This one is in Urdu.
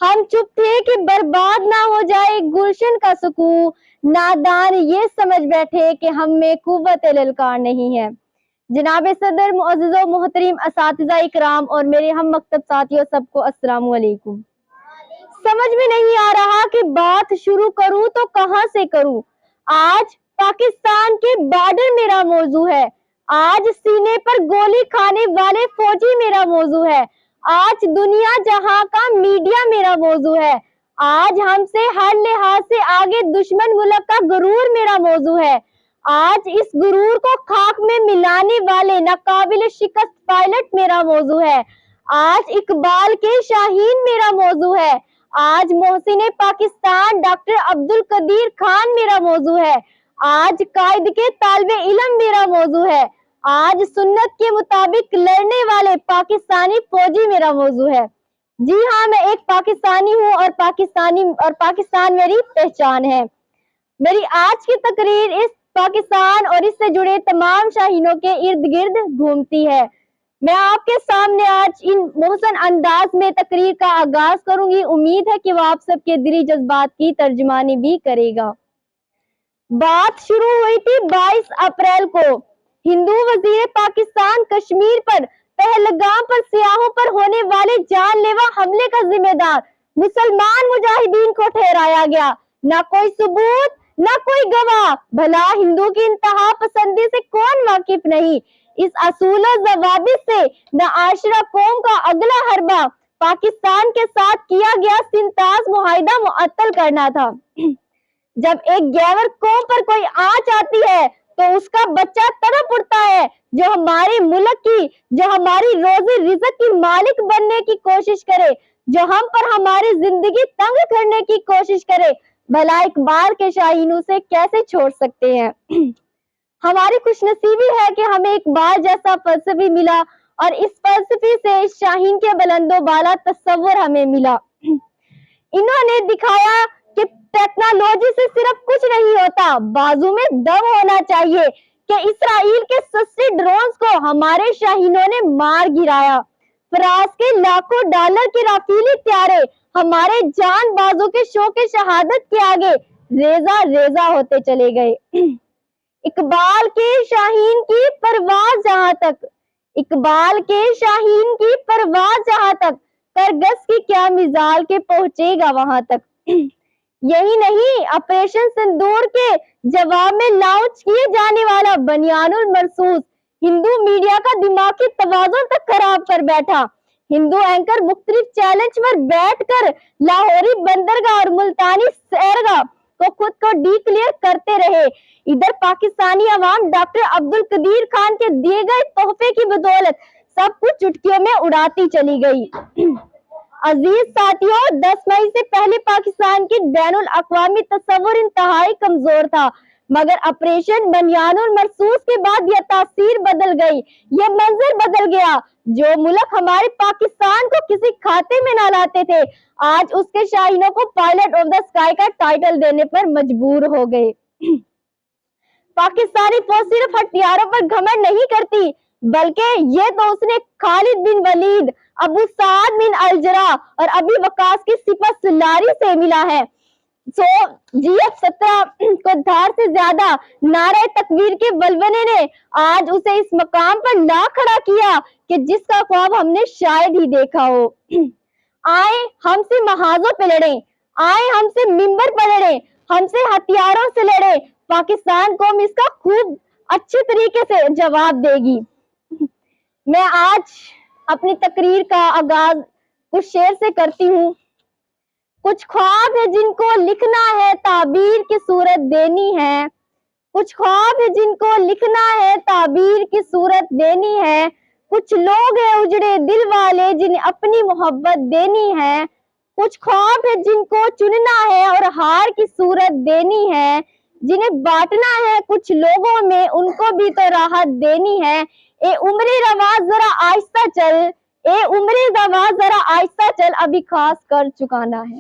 ہم چپ تھے کہ برباد نہ ہو جائے گلشن کا سکون، نادان یہ سمجھ بیٹھے کہ ہم میں قوت للکار نہیں ہے۔ جناب صدر، معزز و محترم اساتذہ اکرام اور میرے ہم مکتب ساتھیوں، سب کو السلام علیکم۔ سمجھ میں نہیں آ رہا کہ بات شروع کروں تو کہاں سے کروں۔ آج پاکستان کے بارڈر میرا موضوع ہے، آج سینے پر گولی کھانے والے فوجی میرا موضوع ہے، آج دنیا جہاں کا میڈیا میرا موضوع ہے، آج ہم سے ہر لحاظ سے آگے دشمن ملک کا غرور میرا موضوع ہے، آج اس غرور کو خاک میں ملانے والے ناقابل شکست پائلٹ میرا موضوع ہے، آج اقبال کے شاہین میرا موضوع ہے، آج محسن پاکستان ڈاکٹر عبدالقدیر خان میرا موضوع ہے، آج قائد کے طالب علم میرا موضوع ہے، آج سنت کے مطابق لڑنے والے پاکستانی فوجی میرا موضوع ہے۔ جی ہاں، میں ایک پاکستانی ہوں اور پاکستان میری پہچان ہے۔ میری آج کی تقریر اس پاکستان اور اس سے جڑے تمام شاہینوں کے ارد گرد گھومتی ہے۔ میں آپ کے سامنے آج ان محسن انداز میں تقریر کا آغاز کروں گی، امید ہے کہ وہ آپ سب کے دلی جذبات کی ترجمانی بھی کرے گا۔ بات شروع ہوئی تھی 22 اپریل کو، ہندو وزیر پاکستان کشمیر پر پہلگام پر سیاحوں پر ہونے والے جان لیوا حملے کا ذمہ دار مسلمان مجاہدین کو ٹھہرایا گیا۔ نہ کوئی ثبوت، نہ کوئی گواہ، بھلا ہندو کی انتہا پسندی سے کون واقف نہیں۔ اس اصول و ضوابط سے ناآشنا قوم کا اگلا حربہ پاکستان کے ساتھ کیا گیا سنتاز معاہدہ معطل کرنا تھا۔ جب ایک گیور قوم پر کوئی آنچ آتی ہے تو اس کا بچہ تڑپ اٹھتا ہے، جو ہمارے ملک کی، جو ہماری روزی رزق کی مالک بننے کی کوشش کرے، جو ہم پر ہماری زندگی تنگ کرنے کی کوشش کرے، بھلا اقبال کے شاہینوں سے کیسے چھوڑ سکتے ہیں۔ ہماری خوش نصیبی ہے کہ ہمیں اقبال جیسا فلسفی ملا اور اس فلسفی سے اس شاہین کے بلند و بالا تصور ہمیں ملا۔ انہوں نے دکھایا کہ ٹیکنالوجی سے صرف کچھ نہیں ہوتا، بازو میں دم ہونا چاہیے، کہ اسرائیل کے سستے ڈرونز کو ہمارے شاہینوں نے مار گرایا۔ فراز کے لاکھوں ڈالر کے رافیلی طیارے ہمارے جان بازوں کے شوق شہادت کے آگے ریزہ ریزہ ہوتے چلے گئے۔ اقبال کے شاہین کی پرواز جہاں تک، اقبال کے شاہین کی پرواز جہاں تک، کرگس کی کیا مثال کے پہنچے گا وہاں تک۔ یہی نہیں، آپریشن سندور کے جواب میں لانچ کیے جانے والا بنیان المرصوص ہندو میڈیا کا دماغی توازن تک خراب کر بیٹھا۔ ہندو اینکر مختلف چیلنج پر بیٹھ کر لاہوری بندرگاہ اور ملتانی سیرگاہ کو خود کو ڈی کلیئر کرتے رہے۔ ادھر پاکستانی عوام ڈاکٹر عبدالقدیر خان کے دیے گئے تحفے کی بدولت سب کچھ چٹکیوں میں اڑاتی چلی گئی۔ عزیز ساتھیوں، 10 مئی سے پہلے پاکستان کی بین الاقوامی تصور انتہائی کمزور تھا، مگر آپریشن بنیان المرصوص کے بعد یہ تاثیر بدل گئی، یہ منظر بدل گیا۔ جو ملک ہمارے پاکستان کو کسی کھاتے میں نہ لاتے تھے، آج اس کے شاہینوں کو پائلٹ آف دا اسکائی کا ٹائٹل دینے پر مجبور ہو گئے۔ پاکستانی فوج صرف ہتھیاروں پر گھمنڈ نہیں کرتی، بلکہ یہ تو اس نے خالد بن ولید، ابو سعد بن الجرا اور ابی وقاص کی سپہ سالاری سے ملا ہے۔ GF-17 کو دھار سے زیادہ نعرہ تکبیر کے ولولے نے آج اسے اس مقام پر لا کھڑا کیا کہ جس کا خواب ہم نے شاید ہی دیکھا ہو۔ آئیں ہم سے محاذوں پہ لڑیں، آئیں ہم سے ممبر پر لڑیں، ہم سے ہتھیاروں سے لڑیں، پاکستان قوم اس کا خوب اچھے طریقے سے جواب دے گی۔ میں آج اپنی تقریر کا آغاز کچھ شعر سے کرتی ہوں۔ کچھ خواب ہے جن کو لکھنا ہے تعبیر کی صورت دینی ہے، کچھ خواب ہے جن کو لکھنا ہے تعبیر کی صورت دینی ہے، کچھ لوگ ہیں اجڑے دل والے جنہیں اپنی محبت دینی ہے، کچھ خواب ہے جن کو چننا ہے اور ہار کی صورت دینی ہے، جنہیں بانٹنا ہے کچھ لوگوں میں ان کو بھی تو راحت دینی ہے۔ اے عمر رواں ذرا آہستہ چل، اے عمر رواں ذرا آہستہ چل، ابھی خاص کر چکانا ہے۔